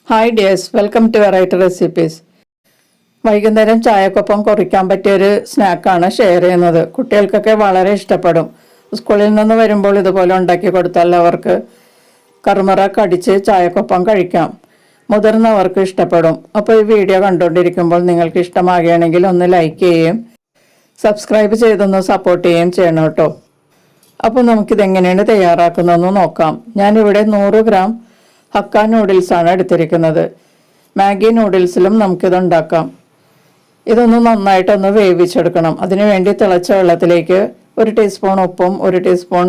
Hi dears, welcome to variety recipes. വൈകുന്നേരം ചായക്കൊപ്പം കുറിക്കാൻ പറ്റിയൊരു സ്നാക്കാണ് ഷെയർ ചെയ്യുന്നത്. കുട്ടികൾക്കൊക്കെ വളരെ ഇഷ്ടപ്പെടും. സ്കൂളിൽ നിന്ന് വരുമ്പോൾ ഇതുപോലെ ഉണ്ടാക്കി കൊടുത്താൽ അവർക്ക് കറുമുറ കടിച്ച് ചായക്കൊപ്പം കഴിക്കാം. മുതിർന്നവർക്ക് ഇഷ്ടപ്പെടും. അപ്പോൾ ഈ വീഡിയോ കണ്ടുകൊണ്ടിരിക്കുമ്പോൾ നിങ്ങൾക്ക് ഇഷ്ടമാകുകയാണെങ്കിൽ ഒന്ന് ലൈക്ക് ചെയ്യുകയും സബ്സ്ക്രൈബ് ചെയ്തൊന്ന് സപ്പോർട്ട് ചെയ്യുകയും ചെയ്യണം കേട്ടോ. അപ്പോൾ നമുക്കിതെങ്ങനെയാണ് തയ്യാറാക്കുന്നതെന്ന് നോക്കാം. ഞാനിവിടെ 100 ഗ്രാം ഹക്ക നൂഡിൽസാണ് എടുത്തിരിക്കുന്നത്. മാഗി നൂഡിൽസിലും നമുക്കിത് ഉണ്ടാക്കാം. ഇതൊന്ന് നന്നായിട്ടൊന്ന് വേവിച്ചെടുക്കണം. അതിനുവേണ്ടി തിളച്ച വെള്ളത്തിലേക്ക് 1 ടീസ്പൂൺ ഉപ്പും 1 ടീസ്പൂൺ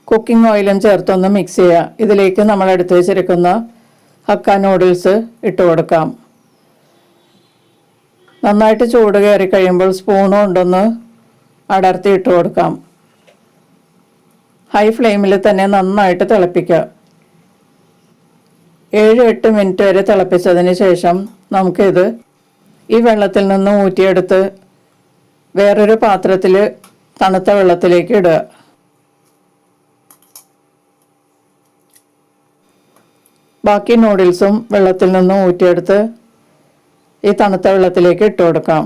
കുക്കിംഗ് ഓയിലും ചേർത്തൊന്ന് മിക്സ് ചെയ്യുക. ഇതിലേക്ക് നമ്മൾ എടുത്ത് വെച്ചിരിക്കുന്ന ഹക്ക നൂഡിൽസ് ഇട്ട് കൊടുക്കാം. നന്നായിട്ട് ചൂട് കയറി കഴിയുമ്പോൾ സ്പൂൺ കൊണ്ടൊന്ന് അടർത്തി ഇട്ട് കൊടുക്കാം. ഹൈ ഫ്ലെയിമിൽ തന്നെ നന്നായിട്ട് തിളപ്പിക്കുക. 7-8 മിനിറ്റ് വരെ തിളപ്പിച്ചതിന് ശേഷം നമുക്കിത് ഈ വെള്ളത്തിൽ നിന്ന് ഊറ്റിയെടുത്ത് വേറൊരു പാത്രത്തിൽ തണുത്ത വെള്ളത്തിലേക്ക് ഇടുക. ബാക്കി നൂഡിൽസും വെള്ളത്തിൽ നിന്ന് ഊറ്റിയെടുത്ത് ഈ തണുത്ത വെള്ളത്തിലേക്ക് ഇട്ട് കൊടുക്കാം.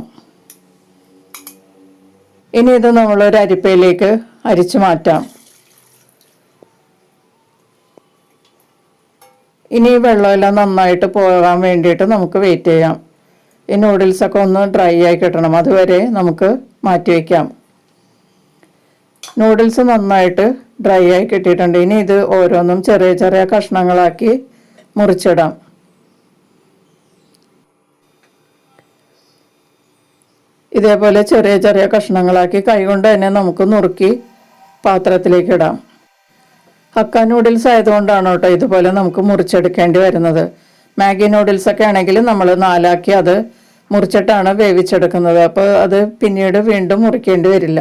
ഇനി ഇത് നമ്മളൊരു അരിപ്പയിലേക്ക് അരിച്ചു മാറ്റാം. ഇനി വെള്ളമെല്ലാം നന്നായിട്ട് പോകാൻ വേണ്ടിയിട്ട് നമുക്ക് വെയിറ്റ് ചെയ്യാം. ഈ നൂഡിൽസൊക്കെ ഒന്ന് ഡ്രൈ ആയി കിട്ടണം. അതുവരെ നമുക്ക് മാറ്റി വയ്ക്കാം. നൂഡിൽസ് നന്നായിട്ട് ഡ്രൈ ആയി കിട്ടിയിട്ടുണ്ട്. ഇനി ഇത് ഓരോന്നും ചെറിയ ചെറിയ കഷ്ണങ്ങളാക്കി മുറിച്ചിടാം. ഇതേപോലെ ചെറിയ ചെറിയ കഷ്ണങ്ങളാക്കി കൈകൊണ്ട് തന്നെ നമുക്ക് നുറുക്കി പാത്രത്തിലേക്ക് ഇടാം. ഹക്ക നൂഡിൽസ് ആയതുകൊണ്ടാണ് കേട്ടോ ഇതുപോലെ നമുക്ക് മുറിച്ചെടുക്കേണ്ടി വരുന്നത്. മാഗി നൂഡിൽസൊക്കെ ആണെങ്കിൽ നമ്മൾ 4 അത് മുറിച്ചിട്ടാണ് വേവിച്ചെടുക്കുന്നത്. അപ്പോൾ അത് പിന്നീട് വീണ്ടും മുറിക്കേണ്ടി വരില്ല.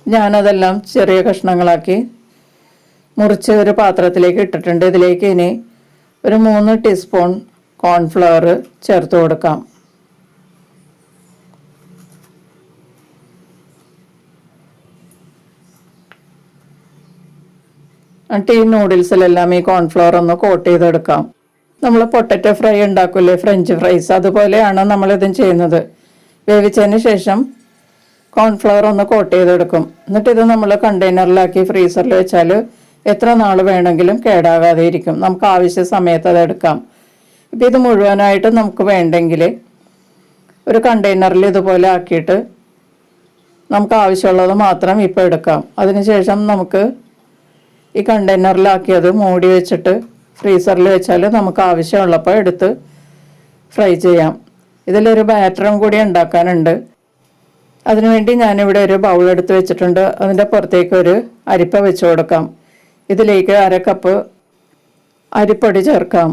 ഞാനതെല്ലാം ചെറിയ കഷ്ണങ്ങളാക്കി മുറിച്ച് ഒരു പാത്രത്തിലേക്ക് ഇട്ടിട്ടുണ്ട്. ഇതിലേക്ക് ഇനി ഒരു 3 ടീസ്പൂൺ കോൺഫ്ലവർ ചേർത്ത് കൊടുക്കാം. എന്നിട്ട് ഈ നൂഡിൽസിലെല്ലാം ഈ കോൺഫ്ലവർ ഒന്ന് കോട്ട് ചെയ്തെടുക്കാം. നമ്മൾ പൊട്ടറ്റോ ഫ്രൈ ഉണ്ടാക്കില്ലേ, ഫ്രഞ്ച് ഫ്രൈസ്, അതുപോലെയാണ് നമ്മളിതും ചെയ്യുന്നത്. വേവിച്ചതിന് ശേഷം കോൺഫ്ലവർ ഒന്ന് കോട്ട് ചെയ്തെടുക്കും. എന്നിട്ട് ഇത് നമ്മൾ കണ്ടെയ്നറിലാക്കി ഫ്രീസറിൽ വെച്ചാൽ എത്ര നാൾ വേണമെങ്കിലും കേടാകാതെ ഇരിക്കും. നമുക്ക് ആവശ്യ സമയത്ത് അത് എടുക്കാം. ഇപ്പം ഇത് മുഴുവനായിട്ട് നമുക്ക് വേണ്ടെങ്കിൽ ഒരു കണ്ടെയ്നറിൽ ഇതുപോലെ ആക്കിയിട്ട് നമുക്ക് ആവശ്യമുള്ളത് മാത്രം ഇപ്പോൾ എടുക്കാം. അതിനുശേഷം നമുക്ക് ഈ കണ്ടെയ്നറിലാക്കിയത് മൂടി വെച്ചിട്ട് ഫ്രീസറിൽ വെച്ചാൽ നമുക്ക് ആവശ്യമുള്ളപ്പോൾ എടുത്ത് ഫ്രൈ ചെയ്യാം. ഇതിലൊരു ബാറ്ററും കൂടി ഉണ്ടാക്കാനുണ്ട്. അതിനുവേണ്ടി ഞാനിവിടെ ഒരു ബൗൾ എടുത്ത് വെച്ചിട്ടുണ്ട്. അതിൻ്റെ പുറത്തേക്ക് ഒരു അരിപ്പ വെച്ച് കൊടുക്കാം. ഇതിലേക്ക് 1/2 കപ്പ് അരിപ്പൊടി ചേർക്കാം.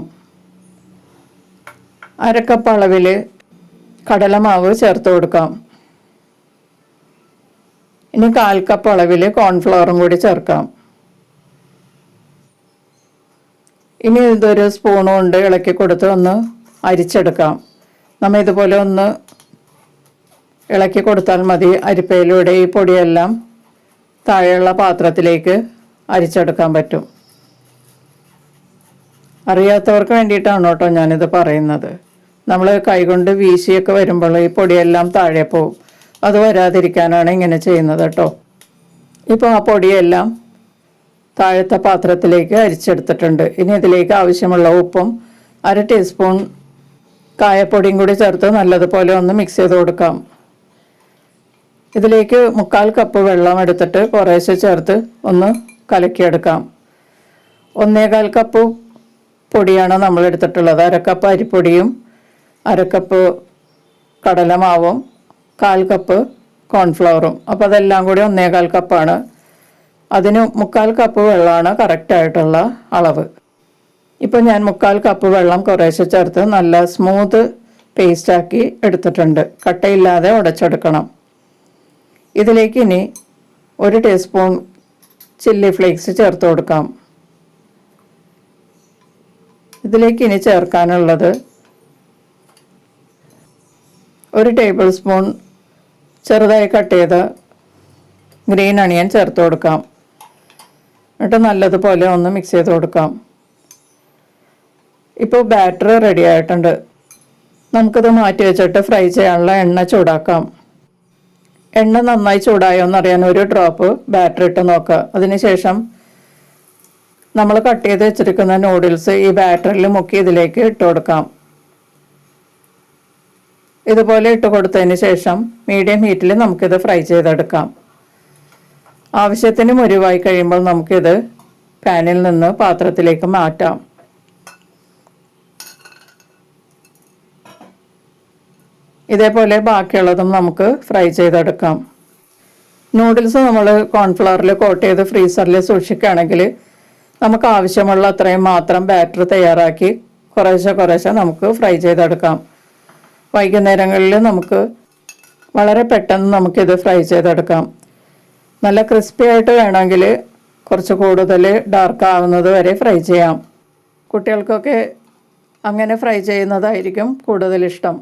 1/2 കപ്പ് അളവിൽ കടലമാവ് ചേർത്ത് കൊടുക്കാം. ഇനി 1/4 കപ്പ് അളവിൽ കോൺഫ്ലവറും കൂടി ചേർക്കാം. ഇനി ഇതൊരു സ്പൂൺ കൊണ്ട് ഇളക്കി കൊടുത്ത് ഒന്ന് അരിച്ചെടുക്കാം. നമ്മൾ ഇതുപോലെ ഒന്ന് ഇളക്കി കൊടുത്താൽ മതി. അരിപ്പയിലൂടെ ഈ പൊടിയെല്ലാം താഴെയുള്ള പാത്രത്തിലേക്ക് അരിച്ചെടുക്കാൻ പറ്റും. അറിയാത്തവർക്ക് വേണ്ടിയിട്ടാണ് കേട്ടോ ഞാനിത് പറയുന്നത്. നമ്മൾ കൈകൊണ്ട് വീശിയൊക്കെ വരുമ്പോൾ ഈ പൊടിയെല്ലാം താഴെ പോവും. അത് വരാതിരിക്കാനാണ് ഇങ്ങനെ ചെയ്യുന്നത് കേട്ടോ. ഇപ്പോൾ ആ പൊടിയെല്ലാം താഴത്തെ പാത്രത്തിലേക്ക് അരിച്ചെടുത്തിട്ടുണ്ട്. ഇനി ഇതിലേക്ക് ആവശ്യമുള്ള ഉപ്പും 1/2 ടീസ്പൂൺ കായപ്പൊടിയും കൂടി ചേർത്ത് നല്ലതുപോലെ ഒന്ന് മിക്സ് ചെയ്ത് കൊടുക്കാം. ഇതിലേക്ക് 3/4 കപ്പ് വെള്ളം എടുത്തിട്ട് കുറേശ്ശെ ചേർത്ത് ഒന്ന് കലക്കിയെടുക്കാം. 1/4 കപ്പ് പൊടിയാണ് നമ്മൾ എടുത്തിട്ടുള്ളത്. 1/2 കപ്പ് അരിപ്പൊടിയും 1/2 കപ്പ് കടലമാവും 1/4 കപ്പ് കോൺഫ്ലവറും. അപ്പോൾ അതെല്ലാം കൂടി 1/4 കപ്പാണ്. അതിന് 3/4 കപ്പ് വെള്ളമാണ് കറക്റ്റായിട്ടുള്ള അളവ്. ഇപ്പോൾ ഞാൻ 3/4 കപ്പ് വെള്ളം കുറേശ്ശെ ചേർത്ത് നല്ല സ്മൂത്ത് പേസ്റ്റാക്കി എടുത്തിട്ടുണ്ട്. കട്ടയില്ലാതെ ഉടച്ചെടുക്കണം. ഇതിലേക്ക് ഇനി 1 ടീസ്പൂൺ ചില്ലി ഫ്ലേക്സ് ചേർത്ത് കൊടുക്കാം. ഇതിലേക്ക് ഇനി ചേർക്കാനുള്ളത് 1 ടേബിൾ സ്പൂൺ ചെറുതായി കട്ട് ചെയ്ത ഗ്രീൻ അണിയൻ ചേർത്ത് കൊടുക്കാം. എന്നിട്ട് നല്ലതുപോലെ ഒന്ന് മിക്സ് ചെയ്ത് കൊടുക്കാം. ഇപ്പോൾ ബാറ്റർ റെഡി ആയിട്ടുണ്ട്. നമുക്കിത് മാറ്റി വെച്ചിട്ട് ഫ്രൈ ചെയ്യാനുള്ള എണ്ണ ചൂടാക്കാം. എണ്ണ നന്നായി ചൂടായോ എന്നറിയാൻ ഒരു ഡ്രോപ്പ് ബാറ്റർ ഇട്ട് നോക്കുക. അതിനുശേഷം നമ്മൾ കട്ട് ചെയ്ത് വെച്ചിരിക്കുന്ന നൂഡിൽസ് ഈ ബാറ്ററിൽ മുക്കി ഇതിലേക്ക് ഇട്ട് കൊടുക്കാം. ഇതുപോലെ ഇട്ട് കൊടുത്തതിന് ശേഷം മീഡിയം ഹീറ്റിൽ നമുക്കിത് ഫ്രൈ ചെയ്തെടുക്കാം. ആവശ്യത്തിന് മുരിവായി കഴിയുമ്പോൾ നമുക്കിത് പാനിൽ നിന്ന് പാത്രത്തിലേക്ക് മാറ്റാം. ഇതേപോലെ ബാക്കിയുള്ളതും നമുക്ക് ഫ്രൈ ചെയ്തെടുക്കാം. നൂഡിൽസ് നമ്മൾ കോൺഫ്ലവറിൽ കോട്ട് ചെയ്ത് ഫ്രീസറിൽ സൂക്ഷിക്കുകയാണെങ്കിൽ നമുക്ക് ആവശ്യമുള്ള അത്രയും മാത്രം ബാറ്റർ തയ്യാറാക്കി കുറേശ്ശെ നമുക്ക് ഫ്രൈ ചെയ്തെടുക്കാം. വൈകുന്നേരങ്ങളിൽ നമുക്ക് വളരെ പെട്ടെന്ന് നമുക്കിത് ഫ്രൈ ചെയ്തെടുക്കാം. നല്ല ക്രിസ്പി ആയിട്ട് വേണമെങ്കിൽ കുറച്ച് കൂടുതൽ ഡാർക്ക് ആവുന്നത് വരെ ഫ്രൈ ചെയ്യാം. കുട്ടികൾക്കൊക്കെ അങ്ങനെ ഫ്രൈ ചെയ്യുന്നതായിരിക്കും കൂടുതൽ ഇഷ്ടം.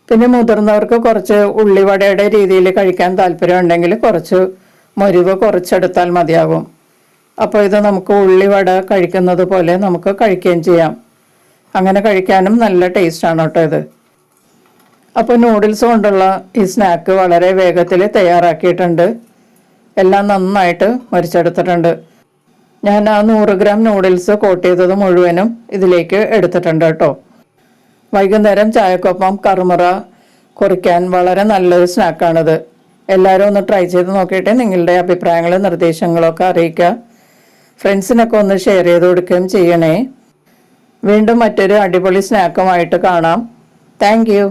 പിന്നെ മുതിർന്നവർക്ക് കുറച്ച് ഉള്ളിവടയുടെ രീതിയിൽ കഴിക്കാൻ താല്പര്യമുണ്ടെങ്കിൽ കുറച്ച് മുരിവ് കുറച്ചെടുത്താൽ മതിയാകും. അപ്പോൾ ഇത് നമുക്ക് ഉള്ളിവട കഴിക്കുന്നത് പോലെ നമുക്ക് കഴിക്കുകയും ചെയ്യാം. അങ്ങനെ കഴിക്കാനും നല്ല ടേസ്റ്റാണ് കേട്ടോ ഇത്. അപ്പോൾ നൂഡിൽസ് കൊണ്ടുള്ള ഈ സ്നാക്ക് വളരെ വേഗത്തിൽ തയ്യാറാക്കിയിട്ടുണ്ട്. എല്ലാം നന്നായിട്ട് മരിച്ചെടുത്തിട്ടുണ്ട്. ഞാൻ ആ 100 ഗ്രാം നൂഡിൽസ് കോട്ട് ചെയ്തത് മുഴുവനും ഇതിലേക്ക് എടുത്തിട്ടുണ്ട് കേട്ടോ. വൈകുന്നേരം ചായക്കൊപ്പം കറുമുറ കുറിക്കാൻ വളരെ നല്ലൊരു സ്നാക്കാണിത്. എല്ലാവരും ഒന്ന് ട്രൈ ചെയ്ത് നോക്കിയിട്ട് നിങ്ങളുടെ അഭിപ്രായങ്ങളും നിർദ്ദേശങ്ങളൊക്കെ അറിയിക്കുക. ഫ്രണ്ട്സിനൊക്കെ ഒന്ന് ഷെയർ ചെയ്ത് കൊടുക്കുകയും ചെയ്യണേ. വീണ്ടും മറ്റൊരു അടിപൊളി സ്നാക്കുമായിട്ട് കാണാം. Thank you.